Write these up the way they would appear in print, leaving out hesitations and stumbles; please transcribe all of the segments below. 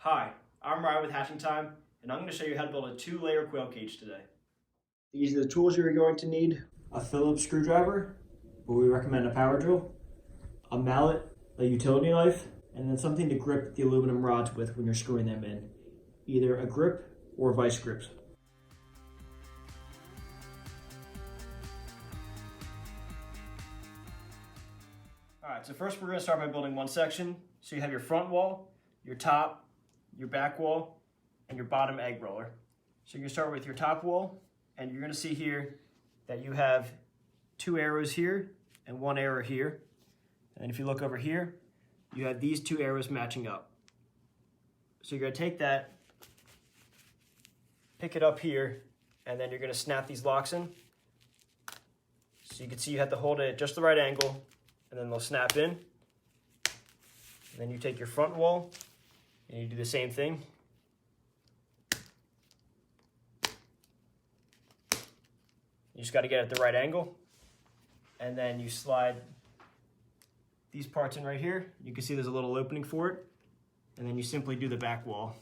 Hi, I'm Ryan with Hatching Time, and I'm going to show you how to build a 2-layer quail cage today. These are the tools you're going to need: a Phillips screwdriver, but we recommend a power drill, a mallet, a utility knife, and then something to grip the aluminum rods with when you're screwing them in, either a grip or vice grips. Alright, so first we're going to start by building one section. So you have your front wall, your top, your back wall, and your bottom egg roller. So you're going to start with your top wall, and you're going to see here that you have 2 arrows here and 1 arrow here. And if you look over here, you have these 2 arrows matching up. So you're going to take that, pick it up here, and then you're going to snap these locks in. So you can see you have to hold it at just the right angle, and then they'll snap in. And then you take your front wall and you do the same thing. You just got to get it at the right angle. And then you slide these parts in right here. You can see there's a little opening for it. And then you simply do the back wall.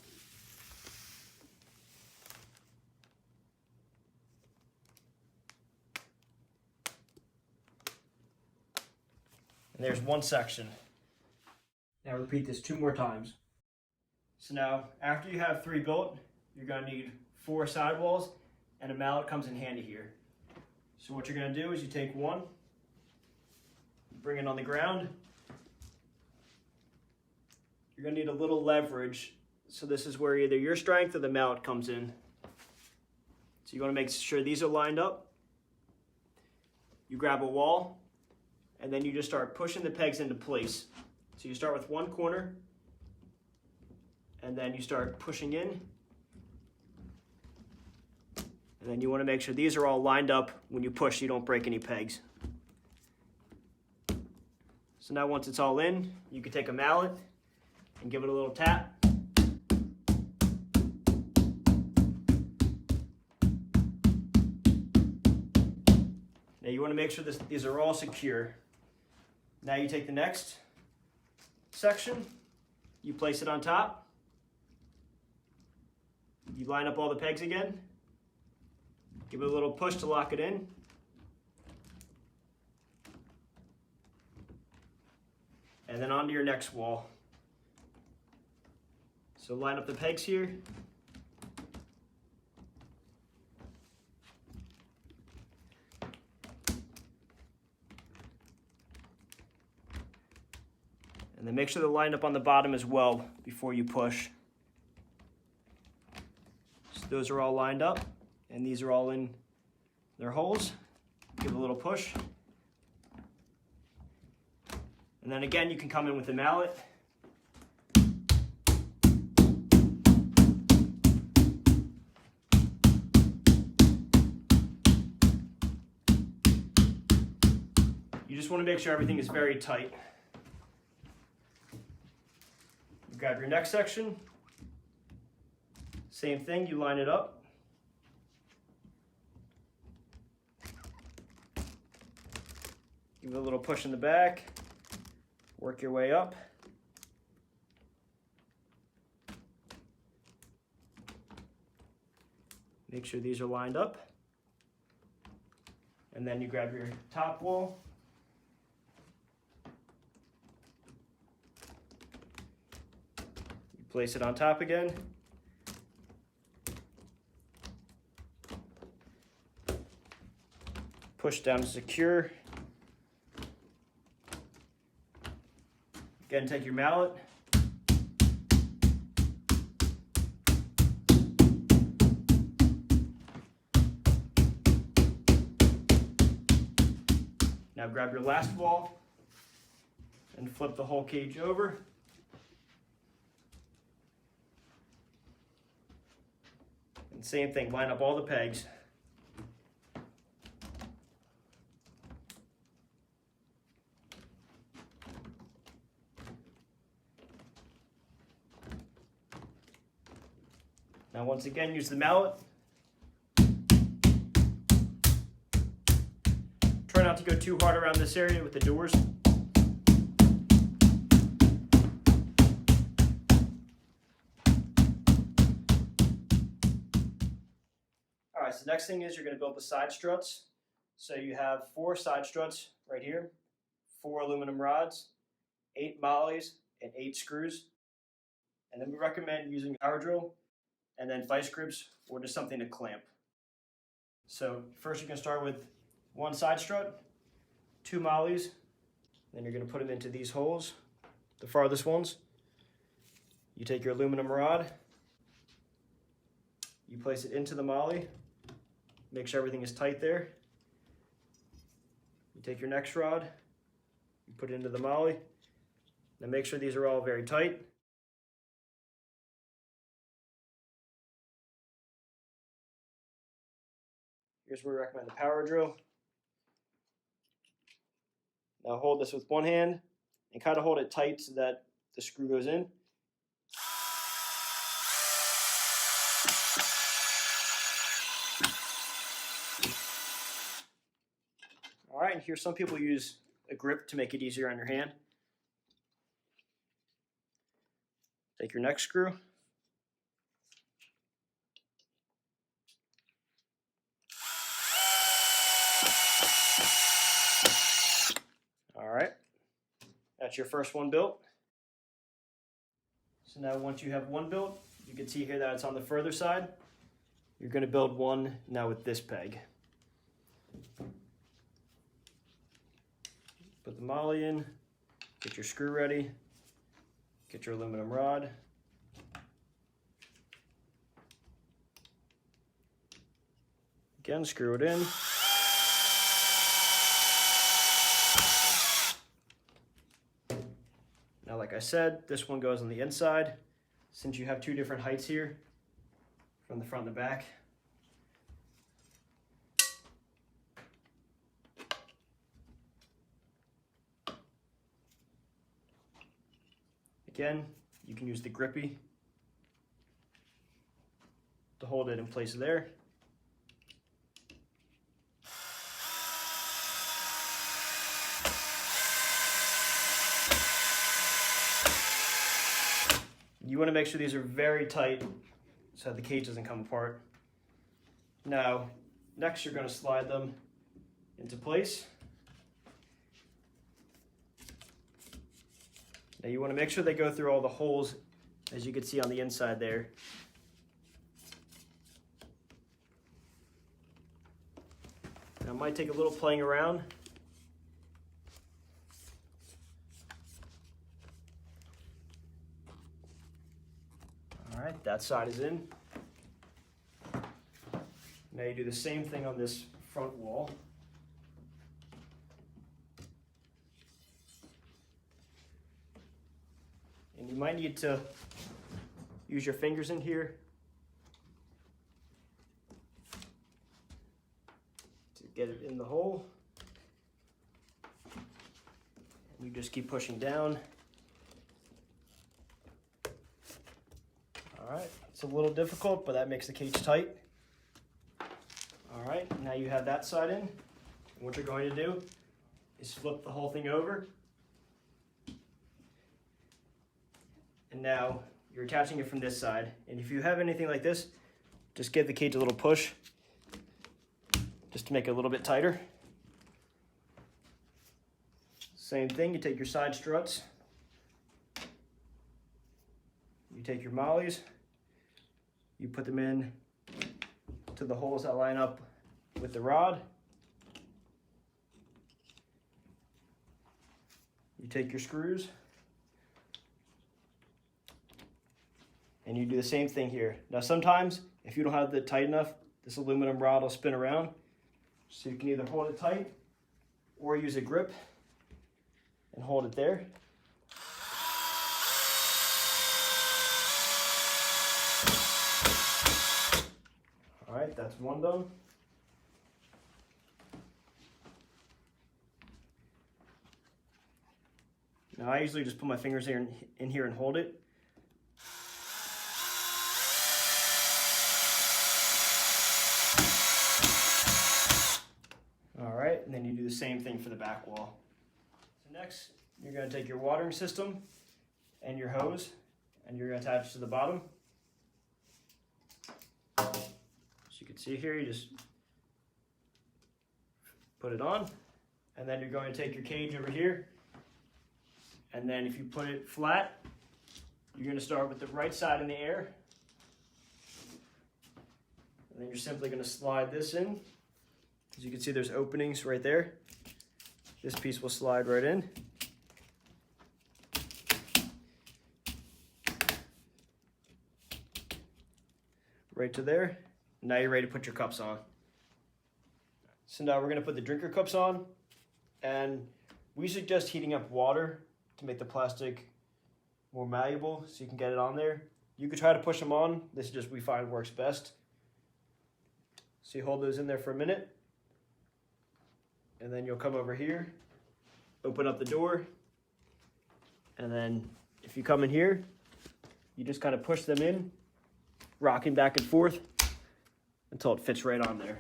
And there's one section. Now repeat this 2 more times. So now, after you have 3 built, you're going to need 4 sidewalls, and a mallet comes in handy here. So what you're going to do is you take one, bring it on the ground. You're going to need a little leverage. So this is where either your strength or the mallet comes in. So you want to make sure these are lined up. You grab a wall, and then you just start pushing the pegs into place. So you start with one corner, and then you start pushing in. And then you want to make sure these are all lined up when you push so you don't break any pegs. So now once it's all in, you can take a mallet and give it a little tap. Now you want to make sure these are all secure. Now you take the next section, you place it on top, you line up all the pegs again, give it a little push to lock it in, and then onto your next wall. So line up the pegs here, and then make sure they're lined up on the bottom as well before you push. So those are all lined up, and these are all in their holes. Give it a little push. And then again, you can come in with a mallet. You just want to make sure everything is very tight. Grab your next section, same thing, you line it up. Give it a little push in the back, work your way up. Make sure these are lined up. And then you grab your top wall. Place it on top again. Push down to secure. Again, take your mallet. Now grab your last wall and flip the whole cage over. Same thing, line up all the pegs. Now once again, use the mallet. Try not to go too hard around this area with the doors. so the next thing is you're going to build the side struts. So you have 4 side struts right here, 4 aluminum rods, 8 mollies, and 8 screws. And then we recommend using a power drill and then vice grips or just something to clamp. So first you're going to start with 1 side strut, 2 mollies, then you're going to put them into these holes, the farthest ones. You take your aluminum rod, you place it into the molly, make sure everything is tight there. You take your next rod, you put it into the molly, then make sure these are all very tight. Here's where we recommend the power drill. Now hold this with one hand and kind of hold it tight so that the screw goes in. All right, and here some people use a grip to make it easier on your hand. Take your next screw. All right, that's your first one built. So now once you have one built, you can see here that it's on the further side. You're going to build one now with this peg. Put the molly in, get your screw ready, get your aluminum rod. Again, screw it in. Now, like I said, this one goes on the inside. Since you have 2 different heights here, from the front and the back. Again, you can use the grippy to hold it in place there. You want to make sure these are very tight so the cage doesn't come apart. Now, next you're going to slide them into place. Now you want to make sure they go through all the holes, as you can see on the inside there. Now it might take a little playing around. All right, that side is in. Now you do the same thing on this front wall. And you might need to use your fingers in here to get it in the hole. And you just keep pushing down. All right, it's a little difficult, but that makes the cage tight. All right, now you have that side in. And what you're going to do is flip the whole thing over. And now you're attaching it from this side. And if you have anything like this, just give the cage a little push just to make it a little bit tighter. Same thing, you take your side struts, you take your mollies, you put them in to the holes that line up with the rod. You take your screws, and you do the same thing here. Now sometimes, if you don't have it tight enough, this aluminum rod will spin around. So you can either hold it tight or use a grip and hold it there. All right, that's one done. Now I usually just put my fingers in here and hold it. All right, and then you do the same thing for the back wall. So next, you're going to take your watering system and your hose, and you're going to attach it to the bottom. So you can see here, you just put it on, and then you're going to take your cage over here, and then if you put it flat, you're going to start with the right side in the air, and then you're simply going to slide this in. As you can see, there's openings right there. This piece will slide right in. Right to there. Now you're ready to put your cups on. So now we're going to put the drinker cups on, and we suggest heating up water to make the plastic more malleable so you can get it on there. You could try to push them on. This is just we find works best. So you hold those in there for a minute, and then you'll come over here, open up the door, and then if you come in here, you just kind of push them in, rocking back and forth until it fits right on there.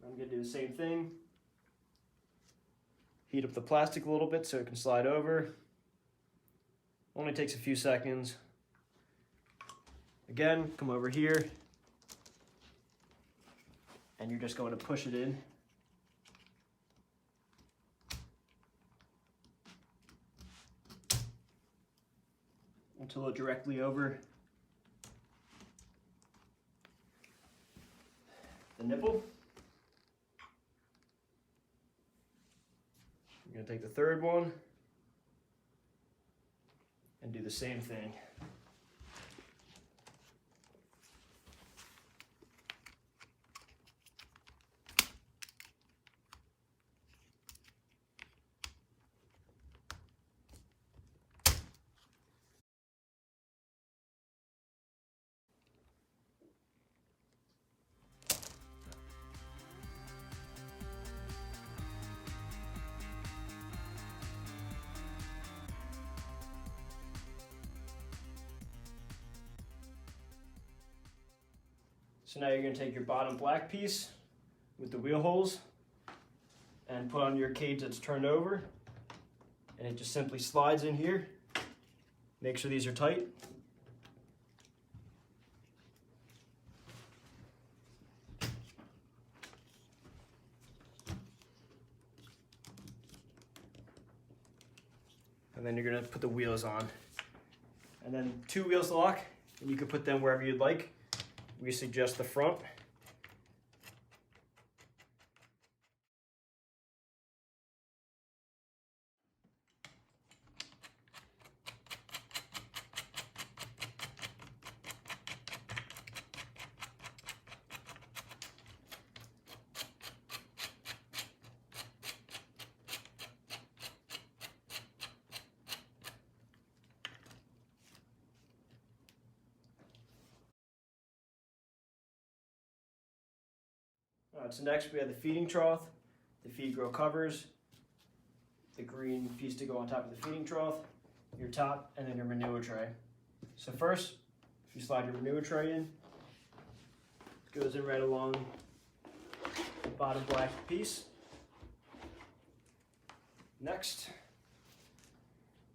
I'm going to do the same thing. Heat up the plastic a little bit so it can slide over. Only takes a few seconds. Again, come over here, and you're just going to push it in. Until it directly over the nipple. You're going to take the third one and do the same thing. So now you're going to take your bottom black piece with the wheel holes and put on your cage that's turned over, and it just simply slides in here. Make sure these are tight. And then you're going to put the wheels on. And then 2 wheels to lock, and you can put them wherever you'd like. We suggest the front. So next we have the feeding trough, the feed grill covers, the green piece to go on top of the feeding trough, your top, and then your manure tray. So first, if you slide your manure tray in, it goes in right along the bottom black piece. Next,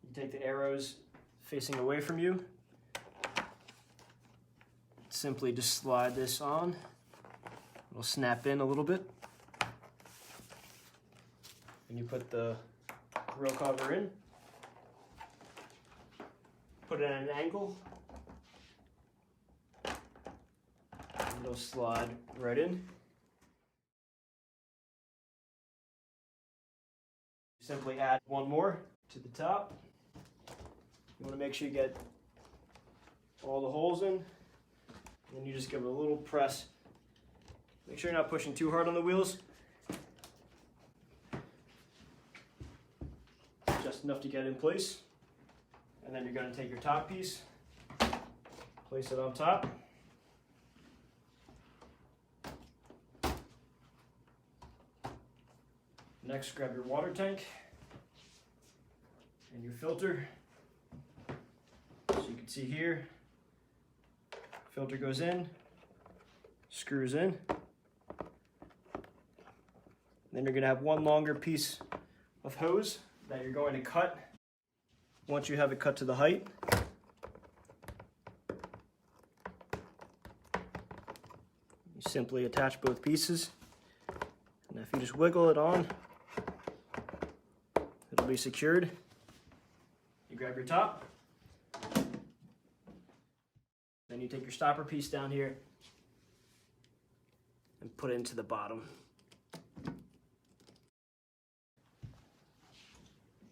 you take the arrows facing away from you. Simply just slide this on. It'll snap in a little bit. And you put the grill cover in. Put it at an angle. And it'll slide right in. Simply add one more to the top. You want to make sure you get all the holes in. And then you just give it a little press. Make sure you're not pushing too hard on the wheels. Just enough to get in place. And then you're going to take your top piece, place it on top. Next, grab your water tank and your filter. So you can see here, filter goes in, screws in. Then you're going to have one longer piece of hose that you're going to cut. Once you have it cut to the height, simply attach both pieces. And if you just wiggle it on, it'll be secured. You grab your top. Then you take your stopper piece down here and put it into the bottom.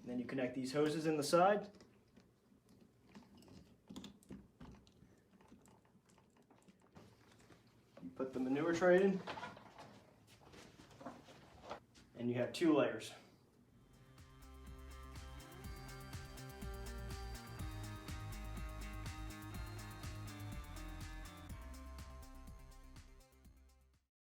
Then you connect these hoses in the side. You put the manure tray in, and you have 2 layers.